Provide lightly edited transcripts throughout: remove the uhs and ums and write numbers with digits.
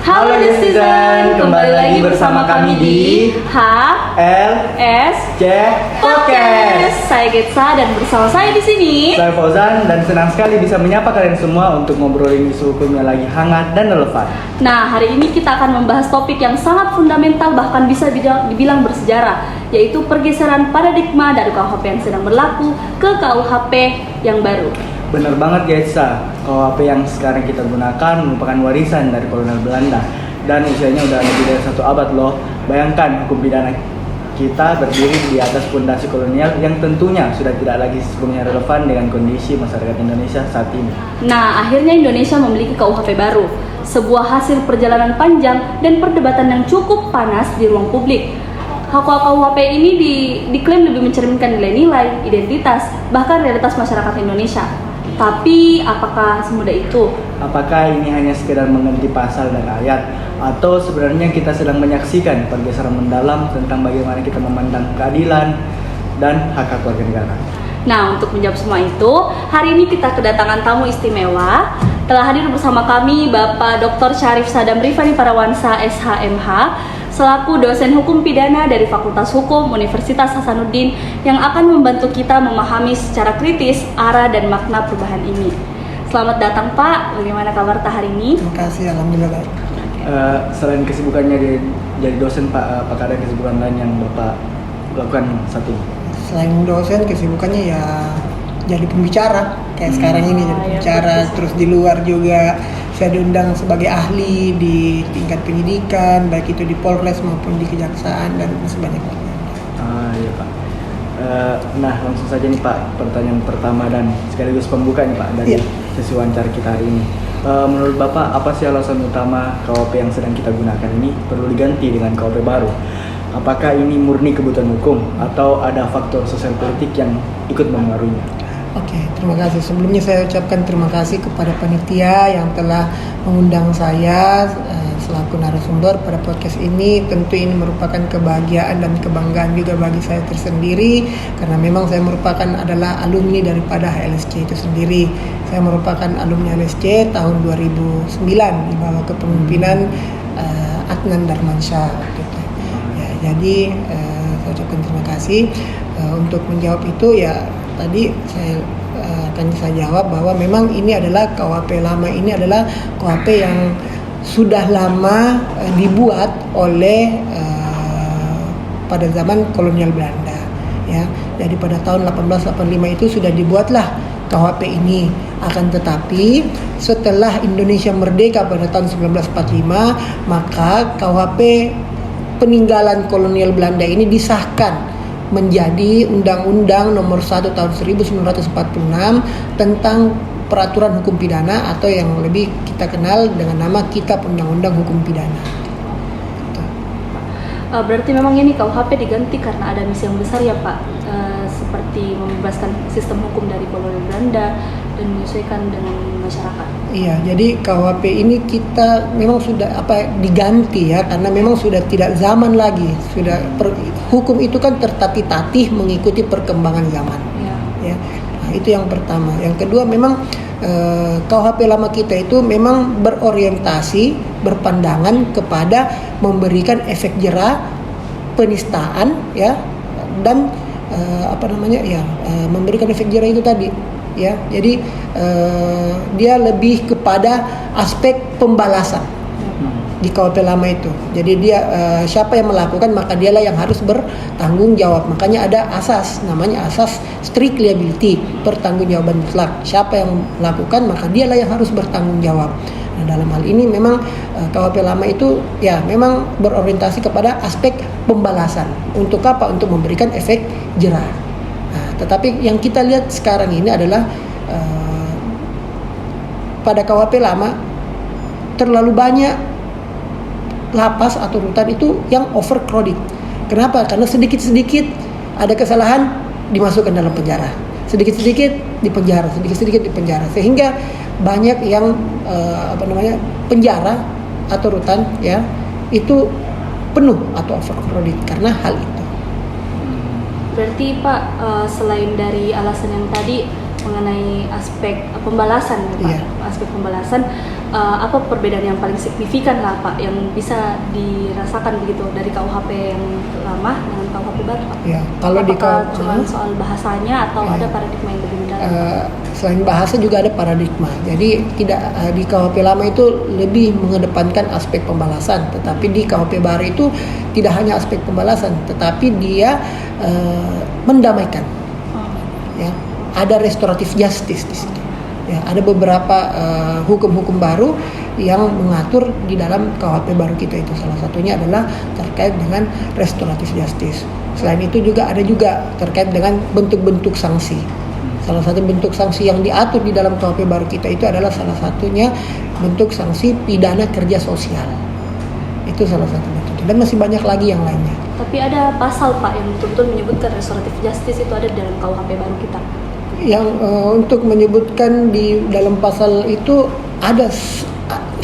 Halo netizen, kembali lagi bersama kami di H L S C Podcast. Saya Getsa dan bersama saya di sini. Saya Fauzan dan senang sekali bisa menyapa kalian semua untuk ngobrolin isu hukum yang lagi hangat dan relevan. Nah, hari ini kita akan membahas topik yang sangat fundamental, bahkan bisa dibilang bersejarah, yaitu pergeseran paradigma dari KUHP yang sedang berlaku ke KUHP yang baru. Bener banget guys, KUHP yang sekarang kita gunakan merupakan warisan dari kolonial Belanda dan usianya udah lebih dari 1 abad loh. Bayangkan hukum pidana kita berdiri di atas fondasi kolonial yang tentunya sudah tidak lagi sepenuhnya relevan dengan kondisi masyarakat Indonesia saat ini. Nah, akhirnya Indonesia memiliki KUHP baru, sebuah hasil perjalanan panjang dan perdebatan yang cukup panas di ruang publik. KUHP ini diklaim lebih mencerminkan nilai-nilai, identitas, bahkan realitas masyarakat Indonesia. Tapi apakah semudah itu? Apakah ini hanya sekedar mengganti pasal dan ayat, atau sebenarnya kita sedang menyaksikan pergeseran mendalam tentang bagaimana kita memandang keadilan dan hak-hak warga negara? Nah, untuk menjawab semua itu, hari ini kita kedatangan tamu istimewa. Telah hadir bersama kami Bapak Dr. Syarif Sadam Rifani Parawansa SHMH, selaku dosen hukum pidana dari Fakultas Hukum Universitas Hasanuddin yang akan membantu kita memahami secara kritis arah dan makna perubahan ini. Selamat datang Pak, bagaimana kabar hari ini? Terima kasih, alhamdulillah baik. Selain kesibukannya jadi dosen Pak, apakah ada kesibukan lain yang Bapak lakukan saat ini? Selain dosen, kesibukannya ya jadi pembicara kayak sekarang ini, jadi pembicara. Terus di luar juga saya diundang sebagai ahli di tingkat penyidikan, baik itu di Polres maupun di Kejaksaan dan sebanyak-banyaknya. Iya Pak. Nah langsung saja nih Pak, pertanyaan pertama dan sekaligus pembuka nih Pak dari sesi wawancara kita hari ini. Menurut Bapak, apa sih alasan utama KUHP yang sedang kita gunakan ini perlu diganti dengan KUHP baru? Apakah ini murni kebutuhan hukum atau ada faktor sosial politik yang ikut mempengaruhinya? Oke, terima kasih. Sebelumnya saya ucapkan terima kasih kepada panitia yang telah mengundang saya selaku narasumber pada podcast ini. Tentu ini merupakan kebahagiaan dan kebanggaan juga bagi saya tersendiri karena memang saya merupakan adalah alumni daripada HLSC itu sendiri. Saya merupakan alumni HLSC tahun 2009 di bawah kepemimpinan Adnan Darmansyah gitu. Ya, jadi saya ucapkan terima kasih. Untuk menjawab itu ya tadi akan saya jawab bahwa memang ini adalah KUHP lama, ini adalah KUHP yang sudah lama dibuat oleh pada zaman kolonial Belanda ya. Jadi pada tahun 1885 itu sudah dibuatlah KUHP ini. Akan tetapi setelah Indonesia merdeka pada tahun 1945, maka KUHP peninggalan kolonial Belanda ini disahkan menjadi Undang-Undang Nomor 1 Tahun 1946 tentang Peraturan Hukum Pidana atau yang lebih kita kenal dengan nama Kitab Undang-Undang Hukum Pidana. Berarti memang ini KUHP diganti karena ada misi yang besar ya Pak, seperti membebaskan sistem hukum dari kolonial Belanda dan menyesuaikan dengan masyarakat. Iya, jadi KUHP ini kita memang sudah diganti ya karena memang sudah tidak zaman lagi. Hukum itu kan tertatih-tatih mengikuti perkembangan zaman. Ya. Nah, itu yang pertama. Yang kedua memang KUHP lama kita itu memang berorientasi, berpandangan kepada memberikan efek jera, penistaan ya dan memberikan efek jera itu tadi ya. Jadi dia lebih kepada aspek pembalasan di KUHP lama itu. Jadi dia siapa yang melakukan maka dialah yang harus bertanggung jawab. Makanya ada asas namanya asas strict liability, pertanggungjawaban mutlak. Siapa yang melakukan maka dialah yang harus bertanggung jawab. Nah, dalam hal ini memang KUHP lama itu ya memang berorientasi kepada aspek pembalasan. Untuk apa? Untuk memberikan efek jera. Nah, tetapi yang kita lihat sekarang ini adalah pada KUHP lama terlalu banyak lapas atau rutan itu yang overcrowded. Kenapa? Karena sedikit-sedikit ada kesalahan dimasukkan dalam penjara, sedikit-sedikit di penjara, sedikit-sedikit di penjara, sehingga banyak yang penjara atau rutan ya itu penuh atau overcrowded karena hal itu. Berarti Pak, selain dari alasan yang tadi mengenai aspek pembalasan ya Pak, aspek pembalasan, apa perbedaan yang paling signifikan lah Pak yang bisa dirasakan begitu dari KUHP yang lama dengan KUHP baru Pak? Ya, kalau di Apakah cuma soal bahasanya atau Ya. ada paradigma yang lebih mendalam? Selain bahasa juga ada paradigma. Jadi tidak di KUHP lama itu lebih mengedepankan aspek pembalasan, tetapi di KUHP baru itu tidak hanya aspek pembalasan, tetapi dia mendamaikan. Ya, ada restoratif justice di situ. Ya, ada beberapa hukum-hukum baru yang mengatur di dalam KUHP baru kita itu. Salah satunya adalah terkait dengan restoratif justice. Selain itu juga ada juga terkait dengan bentuk-bentuk sanksi. Salah satu bentuk sanksi yang diatur di dalam KUHP baru kita itu adalah salah satunya bentuk sanksi pidana kerja sosial. Itu salah satu bentuk. Dan masih banyak lagi yang lainnya. Tapi ada pasal Pak yang betul-betul menyebutkan restoratif justice itu ada di dalam KUHP baru kita. Yang untuk menyebutkan di dalam pasal itu ada,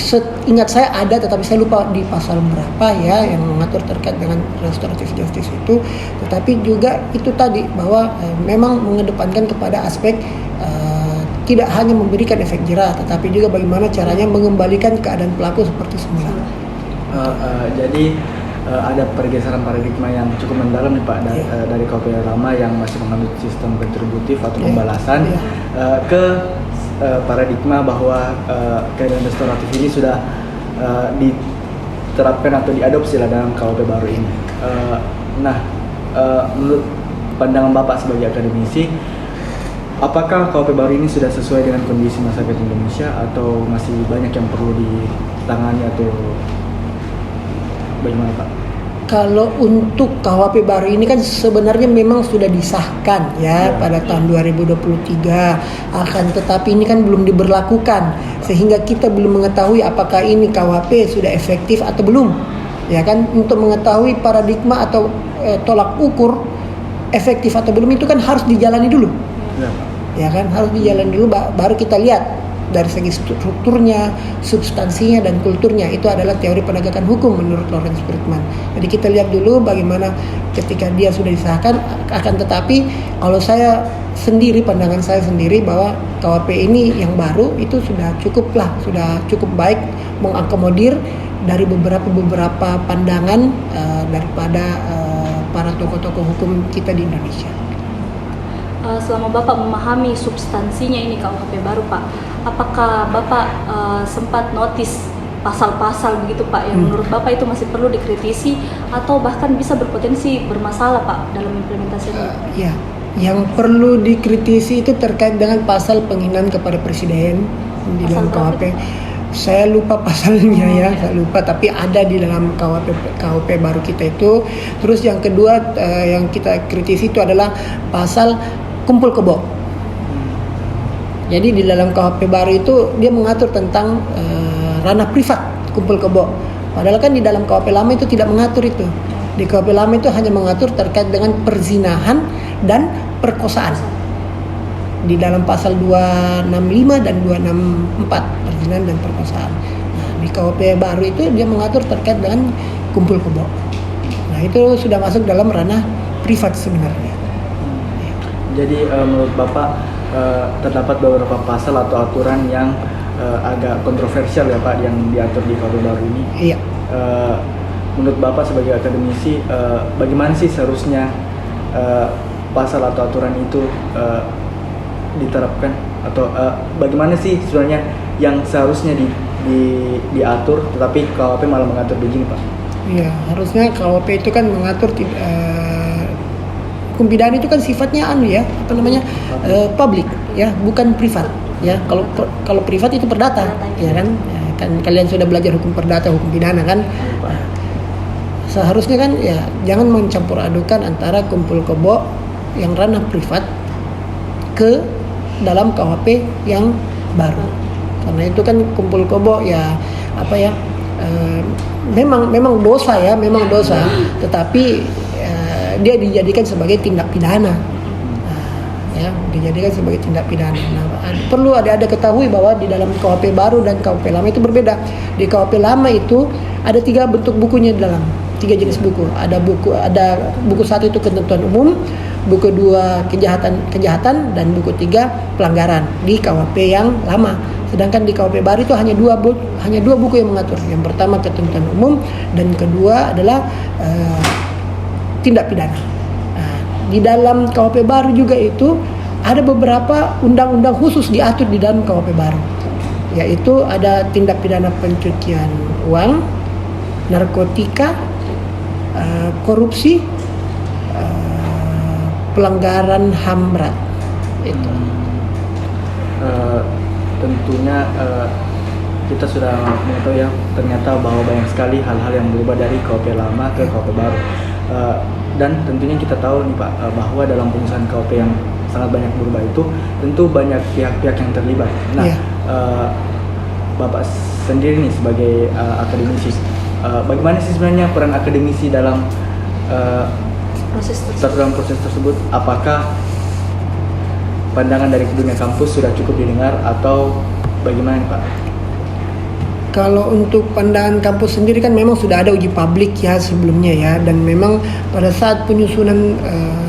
seingat saya ada, tetapi saya lupa di pasal berapa ya yang mengatur terkait dengan restoratif justice itu. Tetapi juga itu tadi bahwa memang mengedepankan kepada aspek tidak hanya memberikan efek jerah, tetapi juga bagaimana caranya mengembalikan keadaan pelaku seperti semula. Jadi ada pergeseran paradigma yang cukup mendalam nih Pak dari KUHP lama yang masih menganut sistem retributif atau pembalasan ke paradigma bahwa keadaan restoratif ini sudah diterapkan atau diadopsi lah dalam KUHP baru ini. Menurut pandangan Bapak sebagai akademisi, apakah KUHP baru ini sudah sesuai dengan kondisi masyarakat Indonesia atau masih banyak yang perlu ditangani atau bagaimana Pak? Kalau untuk KUHP baru ini kan sebenarnya memang sudah disahkan ya pada tahun 2023, akan tetapi ini kan belum diberlakukan sehingga kita belum mengetahui apakah ini KUHP sudah efektif atau belum. Ya kan, untuk mengetahui paradigma atau tolak ukur efektif atau belum itu kan harus dijalani dulu. Ya kan, harus dijalani dulu baru kita lihat dari segi strukturnya, substansinya dan kulturnya. Itu adalah teori penegakan hukum menurut Lawrence Berkman. Jadi kita lihat dulu bagaimana ketika dia sudah disahkan. Akan tetapi kalau saya sendiri, pandangan saya sendiri bahwa KUHP ini yang baru itu sudah cukup baik mengakomodir dari beberapa pandangan daripada para tokoh-tokoh hukum kita di Indonesia. Selama Bapak memahami substansinya ini KUHP baru Pak, apakah Bapak sempat notice pasal-pasal begitu Pak yang menurut Bapak itu masih perlu dikritisi atau bahkan bisa berpotensi bermasalah Pak dalam implementasinya? Ya, yang perlu dikritisi itu terkait dengan pasal penghinaan kepada presiden di dalam KUHP. Saya lupa pasalnya saya lupa, tapi ada di dalam KUHP baru kita itu. Terus yang kedua yang kita kritisi itu adalah pasal kumpul kebo. Jadi di dalam KUHP baru itu dia mengatur tentang ranah privat kumpul kebo. Padahal kan di dalam KUHP lama itu tidak mengatur itu. Di KUHP lama itu hanya mengatur terkait dengan perzinahan dan perkosaan. Di dalam pasal 265 dan 264 perzinahan dan perkosaan. Nah, di KUHP baru itu dia mengatur terkait dengan kumpul kebo. Nah, itu sudah masuk dalam ranah privat sebenarnya. Jadi menurut Bapak terdapat beberapa pasal atau aturan yang agak kontroversial ya Pak yang diatur di KUHP baru ini. Iya. Menurut Bapak sebagai akademisi, bagaimana sih seharusnya pasal atau aturan itu diterapkan atau bagaimana sih sebenarnya yang seharusnya diatur, tetapi KUHP malah mengatur begini Pak? Iya, harusnya KUHP itu kan mengatur hukum pidana itu kan sifatnya publik ya, bukan privat ya. Kalau privat itu perdata ya kan. Ya, kan kalian sudah belajar hukum perdata, hukum pidana kan. Nah, seharusnya kan ya jangan mencampur adukan antara kumpul kebo yang ranah privat ke dalam KUHP yang baru. Karena itu kan kumpul kebo ya memang dosa ya, tetapi dia dijadikan sebagai tindak pidana. Dijadikan sebagai tindak pidana. Nah, perlu ada ketahui bahwa di dalam KUHP baru dan KUHP lama itu berbeda. Di KUHP lama itu ada 3 bentuk bukunya di dalam, 3 jenis buku. Ada buku 1 itu ketentuan umum, buku 2 kejahatan dan buku 3 pelanggaran di KUHP yang lama. Sedangkan di KUHP baru itu hanya dua buku yang mengatur. Yang pertama ketentuan umum dan kedua adalah tindak pidana. Nah, di dalam KUHP baru juga itu ada beberapa undang-undang khusus diatur di dalam KUHP baru, yaitu ada tindak pidana pencucian uang, narkotika, korupsi, pelanggaran HAM berat. Itu. Tentunya kita sudah mengetahui ya, ternyata bahwa banyak sekali hal-hal yang berubah dari KUHP lama ke KUHP baru. Dan tentunya kita tahu nih Pak, bahwa dalam penyusunan KUHP yang sangat banyak berubah itu tentu banyak pihak-pihak yang terlibat. Nah, Bapak sendiri nih sebagai akademisi, bagaimana sih sebenarnya peran akademisi dalam proses tersebut? Apakah pandangan dari dunia kampus sudah cukup didengar atau bagaimana Pak? Kalau untuk pandangan kampus sendiri kan memang sudah ada uji publik ya sebelumnya ya, dan memang pada saat penyusunan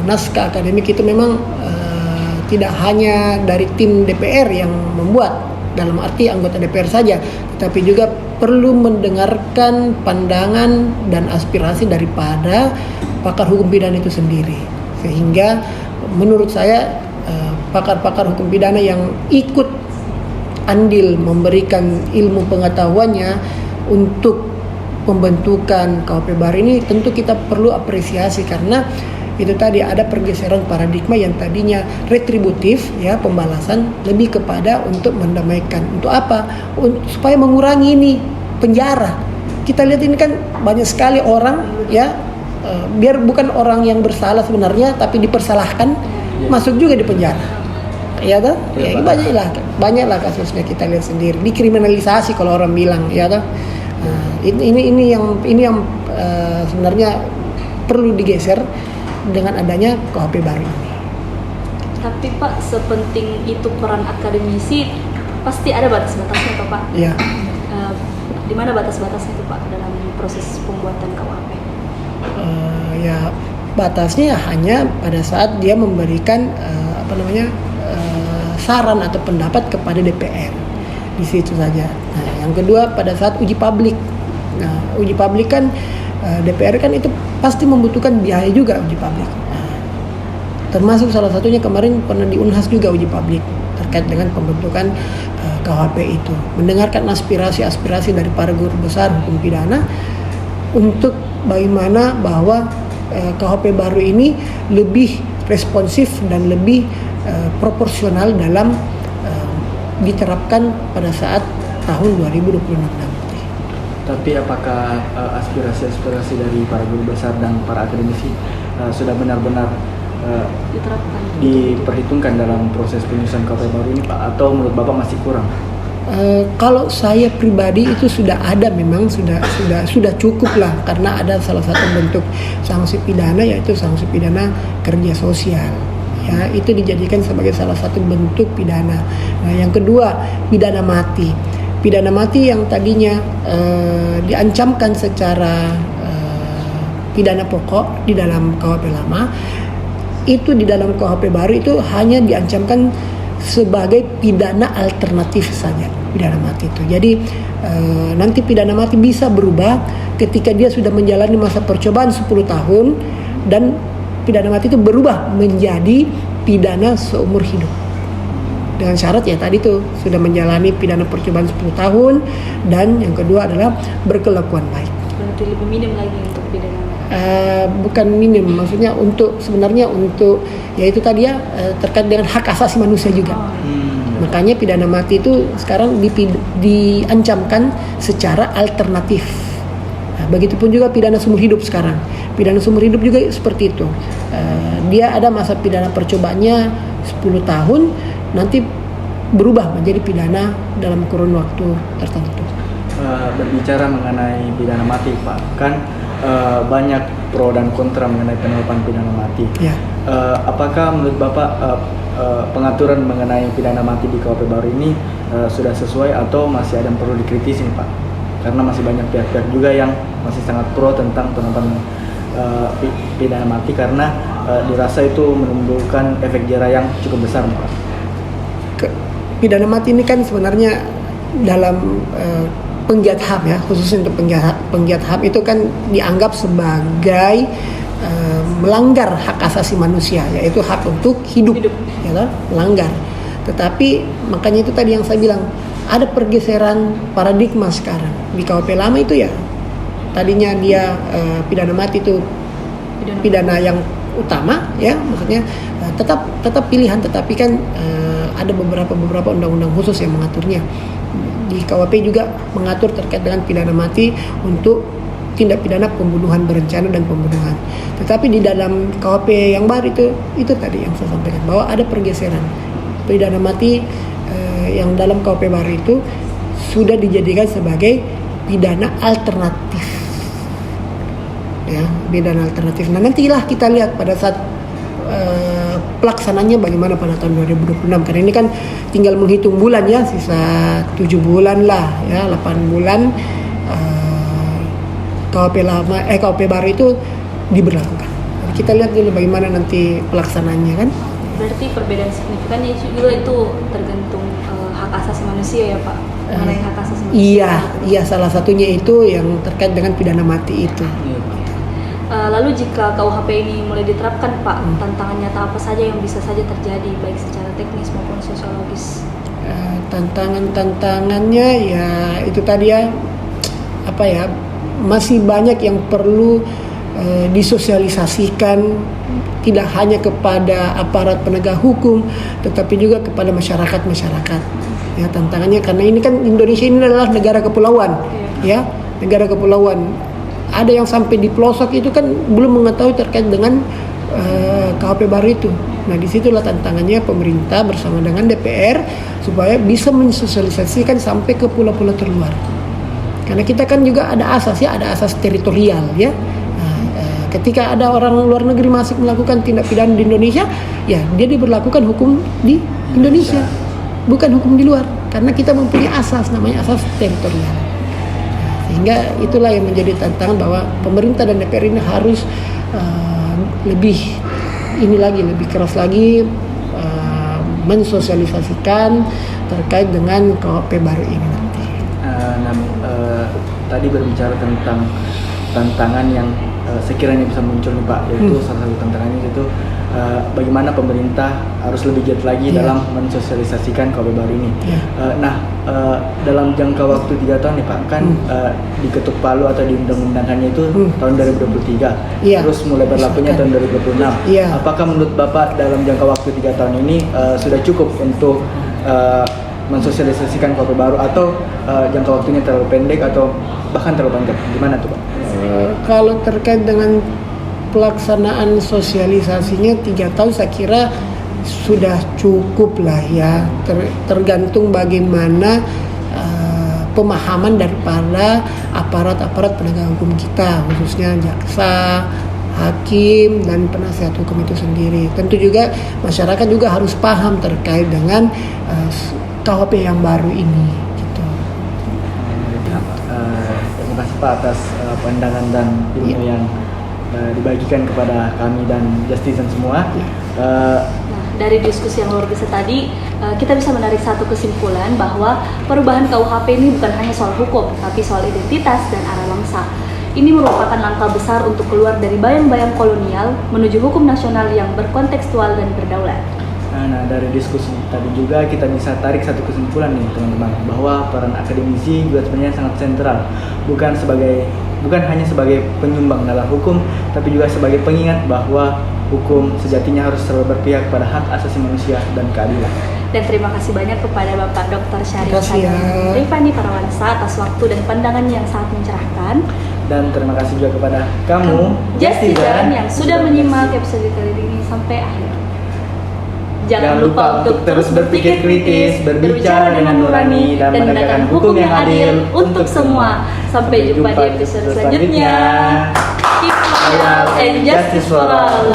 naskah akademik itu memang tidak hanya dari tim DPR yang membuat, dalam arti anggota DPR saja, tetapi juga perlu mendengarkan pandangan dan aspirasi daripada pakar hukum pidana itu sendiri. Sehingga menurut saya pakar-pakar hukum pidana yang ikut andil memberikan ilmu pengetahuannya untuk pembentukan KUHP baru ini tentu kita perlu apresiasi, karena itu tadi ada pergeseran paradigma yang tadinya retributif ya, pembalasan, lebih kepada untuk mendamaikan. Untuk apa? Supaya mengurangi ini penjara. Kita lihat ini kan banyak sekali orang ya, biar bukan orang yang bersalah sebenarnya tapi dipersalahkan, masuk juga di penjara. Ya toh? Ya, banyaklah kasusnya kita lihat sendiri, dikriminalisasi kalau orang bilang ya toh. Ini yang sebenarnya perlu digeser dengan adanya KUHP baru ini. Tapi Pak, sepenting itu peran akademisi, pasti ada batas-batasnya toh Pak? Iya. Di mana batas-batasnya itu Pak dalam proses pembuatan KUHP? Ya batasnya hanya pada saat dia memberikan saran atau pendapat kepada DPR, di situ saja. Nah, yang kedua pada saat uji publik. Nah, uji publik kan DPR kan itu pasti membutuhkan biaya juga uji publik. Nah, termasuk salah satunya kemarin pernah di Unhas juga uji publik terkait dengan pembentukan KUHP itu, mendengarkan aspirasi dari para guru besar hukum pidana untuk bagaimana bahwa KUHP baru ini lebih responsif dan lebih proporsional dalam diterapkan pada saat tahun 2026 nanti. Tapi apakah aspirasi-aspirasi dari para guru besar dan para akademisi sudah benar-benar diperhitungkan dalam proses penyusunan KUHP baru ini Pak, atau menurut Bapak masih kurang? Kalau saya pribadi itu sudah ada, memang sudah cukup lah, karena ada salah satu bentuk sanksi pidana, yaitu sanksi pidana kerja sosial. Ya, itu dijadikan sebagai salah satu bentuk pidana. Nah, yang kedua pidana mati. Pidana mati yang tadinya diancamkan secara pidana pokok di dalam KUHP lama, itu di dalam KUHP baru itu hanya diancamkan sebagai pidana alternatif saja, pidana mati itu. Jadi nanti pidana mati bisa berubah ketika dia sudah menjalani masa percobaan 10 tahun dan pidana mati itu berubah menjadi pidana seumur hidup. Dengan syarat ya tadi tuh sudah menjalani pidana percobaan 10 tahun dan yang kedua adalah berkelakuan baik. Berarti lebih minim lagi untuk pidana. Bukan minim, maksudnya sebenarnya untuk yaitu tadi ya terkait dengan hak asasi manusia juga. Makanya pidana mati itu sekarang diancamkan secara alternatif. Nah, begitupun juga pidana seumur hidup sekarang. Pidana seumur hidup juga seperti itu. Dia ada masa pidana percobaannya 10 tahun, nanti berubah menjadi pidana dalam kurun waktu tertentu. Berbicara mengenai pidana mati Pak, kan banyak pro dan kontra mengenai penerapan pidana mati. Ya. Apakah menurut Bapak pengaturan mengenai pidana mati di KUHP baru ini sudah sesuai atau masih ada yang perlu dikritisi Pak? Karena masih banyak pihak-pihak juga yang masih sangat pro tentang penerapan pidana mati karena dirasa itu menimbulkan efek jera yang cukup besar Pak. pidana mati ini kan sebenarnya dalam penggiat HAM ya, khususnya untuk penggiat HAM itu kan dianggap sebagai melanggar hak asasi manusia, yaitu hak untuk hidup. Ya kan? Melanggar. Tetapi makanya itu tadi yang saya bilang, ada pergeseran paradigma sekarang. Di KUHP lama itu ya, tadinya dia pidana mati itu pidana yang utama ya, maksudnya tetap pilihan, tetapi kan ada beberapa undang-undang khusus yang mengaturnya. Di KUHP juga mengatur terkait dengan pidana mati untuk tindak pidana pembunuhan berencana dan pembunuhan. Tetapi di dalam KUHP yang baru itu tadi yang saya sampaikan, bahwa ada pergeseran. Pidana mati yang dalam KUHP baru itu sudah dijadikan sebagai pidana alternatif. Ya, pidana alternatif. Nah, nantilah kita lihat pada saat pelaksananya bagaimana pada tahun 2026, karena ini kan tinggal menghitung bulan ya, sisa 7 bulan lah ya, 8 bulan KUHP baru itu diberlakukan. Kita lihat dulu bagaimana nanti pelaksananya kan. Berarti perbedaan signifikannya juga itu tergantung hak asasi manusia ya Pak, mengenai hak asasi manusia. Iya, salah satunya itu yang terkait dengan pidana mati itu. Lalu jika KUHP ini mulai diterapkan Pak, tantangan nyata apa saja yang bisa saja terjadi baik secara teknis maupun sosiologis? Tantangannya ya itu tadi ya, masih banyak yang perlu disosialisasikan, tidak hanya kepada aparat penegak hukum tetapi juga kepada masyarakat ya. Tantangannya karena ini kan Indonesia ini adalah negara kepulauan ya, negara kepulauan. Ada yang sampai di pelosok itu kan belum mengetahui terkait dengan KUHP baru itu. Nah, disitulah tantangannya pemerintah bersama dengan DPR supaya bisa mensosialisasikan sampai ke pulau-pulau terluar. Karena kita kan juga ada asas teritorial ya. Ketika ada orang luar negeri masuk melakukan tindak pidana di Indonesia, ya dia diberlakukan hukum di Indonesia, bukan hukum di luar. Karena kita mempunyai asas, namanya asas teritorial. Sehingga itulah yang menjadi tantangan bahwa pemerintah dan DPR ini harus lebih keras lagi mensosialisasikan terkait dengan KUHP baru ini nanti. Tadi berbicara tentang tantangan yang sekiranya bisa muncul nih Pak, yaitu salah satu tantangannya itu bagaimana pemerintah harus lebih giat lagi dalam mensosialisasikan KUHP baru ini. Dalam jangka waktu 3 tahun nih Pak, kan diketuk palu atau diundang-undangkannya itu tahun 2023, terus mulai berlakunya tahun 2026. Apakah menurut Bapak dalam jangka waktu 3 tahun ini sudah cukup untuk mensosialisasikan KUHP baru, atau jangka waktunya terlalu pendek atau bahkan terlalu panjang? Gimana tuh Pak? Kalau terkait dengan pelaksanaan sosialisasinya 3 tahun saya kira sudah cukup lah ya, tergantung bagaimana pemahaman daripada aparat penegak hukum kita, khususnya jaksa, hakim, dan penasihat hukum itu sendiri. Tentu juga masyarakat juga harus paham terkait dengan KUHP yang baru ini gitu. Terima kasih Pak atas pandangan dan ilmu yang dibagikan kepada kami dan Justizen semua. Dari diskusi yang luar biasa tadi, kita bisa menarik satu kesimpulan bahwa perubahan KUHP ini bukan hanya soal hukum, tapi soal identitas dan arah bangsa. Ini merupakan langkah besar untuk keluar dari bayang-bayang kolonial menuju hukum nasional yang berkontekstual dan berdaulat. Nah, dari diskusi tadi juga kita bisa tarik satu kesimpulan nih teman-teman, bahwa peran akademisi juga sebenarnya sangat sentral, bukan hanya sebagai penyumbang dalam hukum, tapi juga sebagai pengingat bahwa hukum sejatinya harus selalu berpihak pada hak asasi manusia dan keadilan. Dan terima kasih banyak kepada Bapak Dr. Syarif Sadam Rifani Parawansa atas waktu dan pandangan yang sangat mencerahkan. Dan terima kasih juga kepada kamu, Justizen, yang sudah menyimak episode kali ini sampai akhir. Jangan lupa untuk terus berpikir kritis, berbicara dengan nurani, dan menegakkan hukum yang adil untuk semua. Sampai jumpa di episode selanjutnya. Keep loyal and justice for all.